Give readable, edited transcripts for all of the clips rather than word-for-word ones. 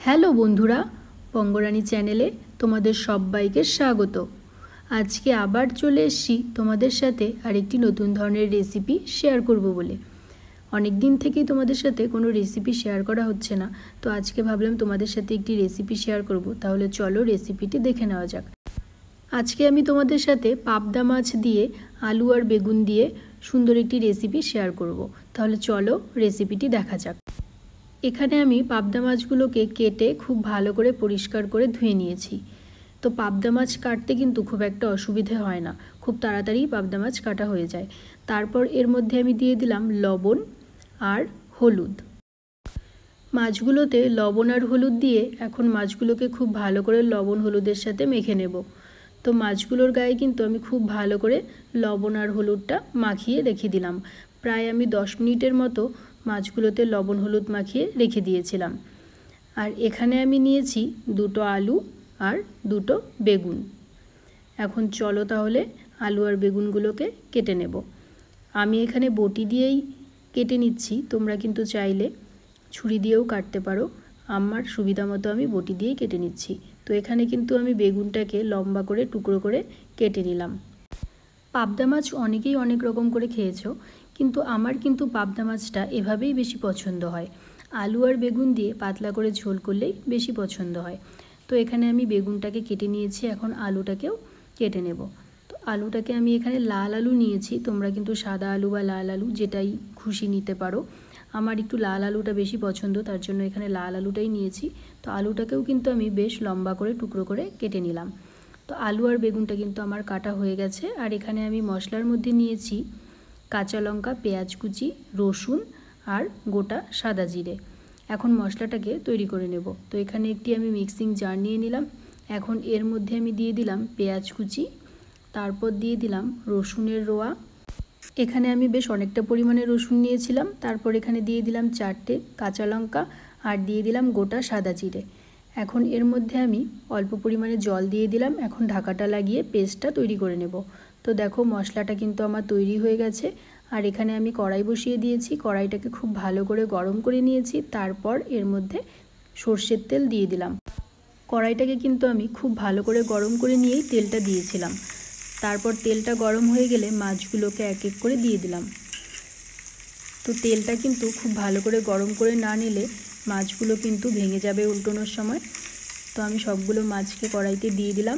Hello বন্ধুরা, পঙ্গরানী চ্যানেলে তোমাদের সবাইকে স্বাগত। আজকে আবার চলে এসেছি তোমাদের সাথে আরেকটি নতুন ধরনের রেসিপি শেয়ার করব বলে। অনেক দিন থেকেই তোমাদের সাথে কোনো রেসিপি শেয়ার করা হচ্ছে না, তো আজকে ভাবলাম তোমাদের সাথে একটি রেসিপি শেয়ার করব। তাহলে চলো রেসিপিটি দেখে নেওয়া যাক। আজকে আমি তোমাদের সাথে পাবদা মাছ দিয়ে আলু আর বেগুন দিয়ে সুন্দর একটি রেসিপি শেয়ার করব। তাহলে চলো রেসিপিটি দেখা যাক। এখানে আমি পাবদা মাছগুলোকে কেটে খুব ভালো করে পরিষ্কার করে ধুয়ে নিয়েছি। তো পাবদা মাছ কাটতে কিন্তু খুব একটা অসুবিধে হয় না, খুব তাড়াতাড়ি পাবদা মাছ কাটা হয়ে যায়। তারপর এর মধ্যে আমি দিয়ে দিলাম লবণ আর হলুদ। মাছগুলোতে লবণ আর হলুদ দিয়ে এখন মাছগুলোকে খুব ভালো করে লবণ হলুদের সাথে মেখে নেব। তো মাছগুলোর গায়ে কিন্তু আমি খুব ভালো করে লবণ আর হলুদটা মাখিয়ে রেখে দিলাম। প্রায় আমি 10 মিনিটের মতো মাছগুলোতে লবণ হলুদ মাখিয়ে রেখে দিয়েছিলাম। আর এখানে আমি নিয়েছি 2টো আলু আর 2টো বেগুন। এখন চলো তাহলে আলু আর বেগুনগুলোকে কেটে নেব। আমি এখানে বটি দিয়েই কেটে নিচ্ছি, তোমরা কিন্তু চাইলে ছুরি দিয়েও কাটতে পারো। আমার সুবিধা মতো আমি বটি দিয়েই কেটে নিচ্ছি। তো এখানে কিন্তু আমি বেগুনটাকে লম্বা করে টুকরো করে কেটে নিলাম। পাবদা মাছ অনেকেই অনেক রকম করে খেয়েছো, কিন্তু আমার কিন্তু পাবদা মাছটা এভাবেই বেশি পছন্দ হয়। আলু আর বেগুন দিয়ে পাতলা করে ঝোল করলেই বেশি পছন্দ হয়। তো এখানে আমি বেগুনটাকে কেটে নিয়েছি, এখন আলুটাকেও কেটে নেব। তো আলুটাকে আমি এখানে লাল আলু নিয়েছি, তোমরা কিন্তু সাদা আলু বা লাল আলু যেটাই খুশি নিতে পারো। আমার একটু লাল আলুটা বেশি পছন্দ, তার জন্য এখানে লাল আলুটাই নিয়েছি। তো আলুটাকেও কিন্তু আমি বেশ লম্বা করে টুকরো করে কেটে নিলাম। তো আলু আর বেগুনটা কিন্তু আমার কাটা হয়ে গেছে। আর এখানে আমি মশলার মধ্যে নিয়েছি কাঁচা লঙ্কা, পেঁয়াজ কুচি, রসুন আর গোটা সাদা জিরে। এখন মশলাটাকে তৈরি করে নেব। তো এখানে একটি আমি মিক্সিং জার নিয়ে নিলাম। এখন এর মধ্যে আমি দিয়ে দিলাম পেঁয়াজ কুচি, তারপর দিয়ে দিলাম রসুনের রোয়া। এখানে আমি বেশ অনেকটা পরিমাণে রসুন নিয়েছিলাম। তারপর এখানে দিয়ে দিলাম 4টে কাঁচা লঙ্কা আর দিয়ে দিলাম গোটা সাদা জিরে। এখন এর মধ্যে আমি অল্প পরিমাণে জল দিয়ে দিলাম। এখন ঢাকাটা লাগিয়ে পেস্টটা তৈরি করে নেব। তো দেখো মশলাটা কিন্তু আমার তৈরি হয়ে গেছে। আর এখানে আমি কড়াই বসিয়ে দিয়েছি, কড়াইটাকে খুব ভালো করে গরম করে নিয়েছি। তারপর এর মধ্যে সর্ষের তেল দিয়ে দিলাম। কড়াইটাকে কিন্তু আমি খুব ভালো করে গরম করে নিয়েই তেলটা দিয়েছিলাম। তারপর তেলটা গরম হয়ে গেলে মাছগুলোকে এক এক করে দিয়ে দিলাম। তো তেলটা কিন্তু খুব ভালো করে গরম করে না নিলে মাছগুলো কিন্তু ভেঙে যাবে উল্টোনোর সময়। তো আমি সবগুলো মাছকে কড়াইতে দিয়ে দিলাম।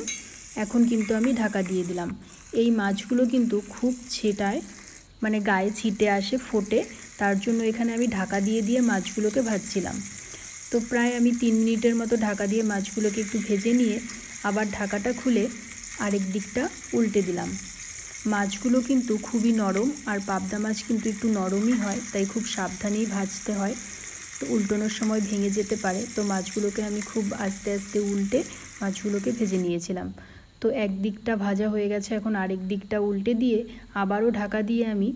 এখন কিন্তু আমি ঢাকা দিয়ে দিলাম। এই মাছগুলো কিন্তু খুব ছেটায়, মানে গায়ে ছিটে আসে, ফোটে, তার জন্য এখানে আমি ঢাকা দিয়ে দিয়ে মাছগুলোকে ভাজছিলাম। তো প্রায় আমি 3 মিনিটের মতো ঢাকা দিয়ে মাছগুলোকে একটু ভেজে নিয়ে আবার ঢাকাটা খুলে আরেক দিকটা উল্টে দিলাম। মাছগুলো কিন্তু খুবই নরম, আর পাবদা মাছ কিন্তু একটু নরমই হয়, তাই খুব সাবধানেই ভাজতে হয়। তো উল্টোনোর সময় ভেঙে যেতে পারে। তো মাছগুলোকে আমি খুব আস্তে আস্তে উল্টে মাছগুলোকে ভেজে নিয়েছিলাম। তো এক দিকটা ভাজা হয়ে গেছে, এখন আরেক দিকটা উল্টে দিয়ে আবারও ঢাকা দিয়ে আমি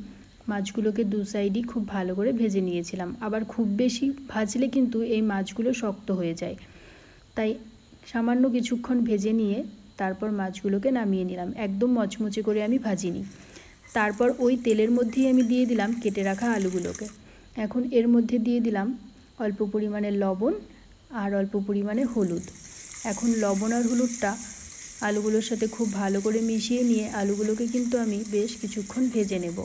মাছগুলোকে দু সাইডই খুব ভালো করে ভেজে নিয়েছিলাম। আবার খুব বেশি ভাজলে কিন্তু এই মাছগুলো শক্ত হয়ে যায়, তাই সামান্য কিছুক্ষণ ভেজে নিয়ে তারপর মাছগুলোকে নামিয়ে নিলাম। একদম মচমচে করে আমি ভাজিনি। তারপর ওই তেলের মধ্যেই আমি দিয়ে দিলাম কেটে রাখা আলুগুলোকে। এখন এর মধ্যে দিয়ে দিলাম অল্প পরিমাণে লবণ আর অল্প পরিমাণে হলুদ। এখন লবণ আর হলুদটা আলুগুলোর সাথে খুব ভালো করে মিশিয়ে নিয়ে আলুগুলোকে কিন্তু আমি বেশ কিছুক্ষণ ভেজে নেব।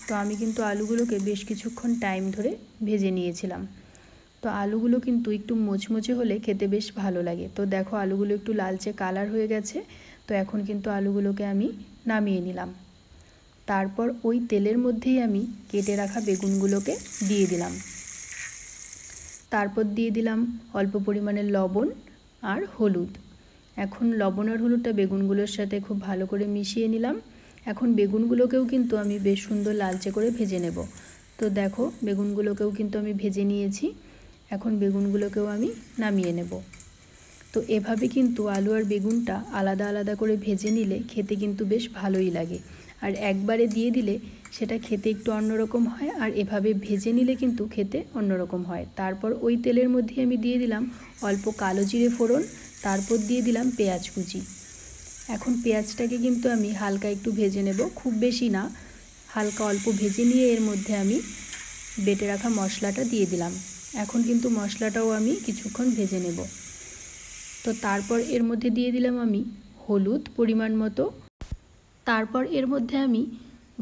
তো আমি কিন্তু আলুগুলোকে বেশ কিছুক্ষণ টাইম ধরে ভেজে নিয়েছিলাম। তো আলুগুলো কিন্তু একটু মুচমুচে হলে খেতে বেশ ভালো লাগে। তো দেখো আলুগুলো একটু লালচে কালার হয়ে গেছে। তো এখন কিন্তু আলুগুলোকে আমি নামিয়ে নিলাম। তারপর ওই তেলের মধ্যেই আমি কেটে রাখা বেগুনগুলোকে দিয়ে দিলাম। তারপর দিয়ে দিলাম অল্প পরিমাণে লবণ আর হলুদ। এখন লবণ আর হলুদটা বেগুনগুলোর সাথে খুব ভালো করে মিশিয়ে নিলাম। এখন বেগুনগুলোকেও কিন্তু আমি বেশ সুন্দর লালচে করে ভেজে নেব। তো দেখো বেগুনগুলোকেও কিন্তু আমি ভেজে নিয়েছি। এখন বেগুনগুলোকেও আমি নামিয়ে নেব। তো এভাবে কিন্তু আলু আর বেগুনটা আলাদা আলাদা করে ভেজে নিলে খেতে কিন্তু বেশ ভালোই লাগে। আর একবারে দিয়ে দিলে সেটা খেতে একটু অন্যরকম হয়, আর এভাবে ভেজে নিলে কিন্তু খেতে অন্যরকম হয়। তারপর ওই তেলের মধ্যে আমি দিয়ে দিলাম অল্প কালো জিরে ফোড়ন, তারপর দিয়ে দিলাম পেঁয়াজ কুচি। এখন পেঁয়াজটাকে কিন্তু আমি হালকা একটু ভেজে নেব, খুব বেশি না, হালকা অল্প ভেজে নিয়ে এর মধ্যে আমি বেটে রাখা মশলাটা দিয়ে দিলাম। এখন কিন্তু মশলাটাও আমি কিছুক্ষণ ভেজে নেব। তো তারপর এর মধ্যে দিয়ে দিলাম আমি হলুদ পরিমাণ মতো। তারপর এর মধ্যে আমি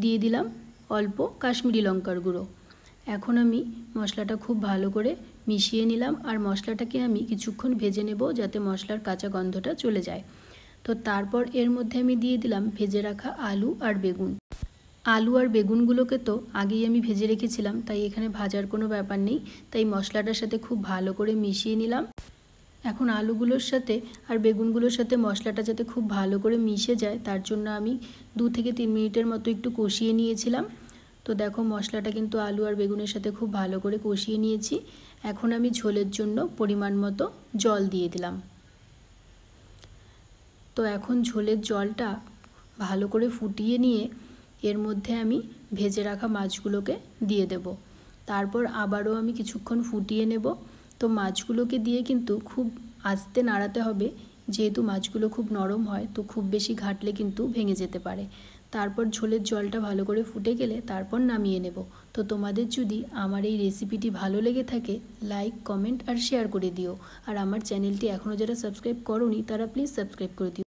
দিয়ে দিলাম অল্প কাশ্মীরি লঙ্কার গুঁড়ো। এখন আমি মশলাটা খুব ভালো করে মিশিয়ে নিলাম, আর মশলাটাকে আমি কিছুক্ষণ ভেজে নেব যাতে মশলার কাঁচা গন্ধটা চলে যায়। তো তারপর এর মধ্যে আমি দিয়ে দিলাম ভেজে রাখা আলু আর বেগুন। আলু আর বেগুনগুলোকে তো আগেই আমি ভেজে রেখেছিলাম, তাই এখানে ভাজার কোনো ব্যাপার নেই। তাই মশলাটার সাথে খুব ভালো করে মিশিয়ে নিলাম। এখন আলুগুলোর সাথে আর বেগুনগুলোর সাথে মশলাটা যাতে খুব ভালো করে মিশে যায় তার জন্য আমি 2 থেকে 3 মিনিটের মতো একটু কষিয়ে নিয়েছিলাম। তো দেখো মশলাটা কিন্তু আলু আর বেগুনের সাথে খুব ভালো করে কষিয়ে নিয়েছি। এখন আমি ঝোলের জন্য পরিমাণ মতো জল দিয়ে দিলাম। তো এখন ঝোলের জলটা ভালো করে ফুটিয়ে নিয়ে এর মধ্যে আমি ভেজে রাখা মাছগুলোকে দিয়ে দেব। তারপর আবারও আমি কিছুক্ষণ ফুটিয়ে নেব। তো মাছগুলোকে দিয়ে কিন্তু খুব আস্তে নাড়াতে হবে, যেহেতু মাছগুলো খুব নরম হয়, তো খুব বেশি ঘাটলে কিন্তু ভেঙে যেতে পারে। তারপর ঝোলের জলটা ভালো করে ফুটে গেলে তারপর নামিয়ে নেব। তো তোমাদের যদি আমার এই রেসিপিটি ভালো লেগে থাকে লাইক, কমেন্ট আর শেয়ার করে দিও। আর আমার চ্যানেলটি এখনও যারা সাবস্ক্রাইব করোনি তারা প্লিজ সাবস্ক্রাইব করে দিও।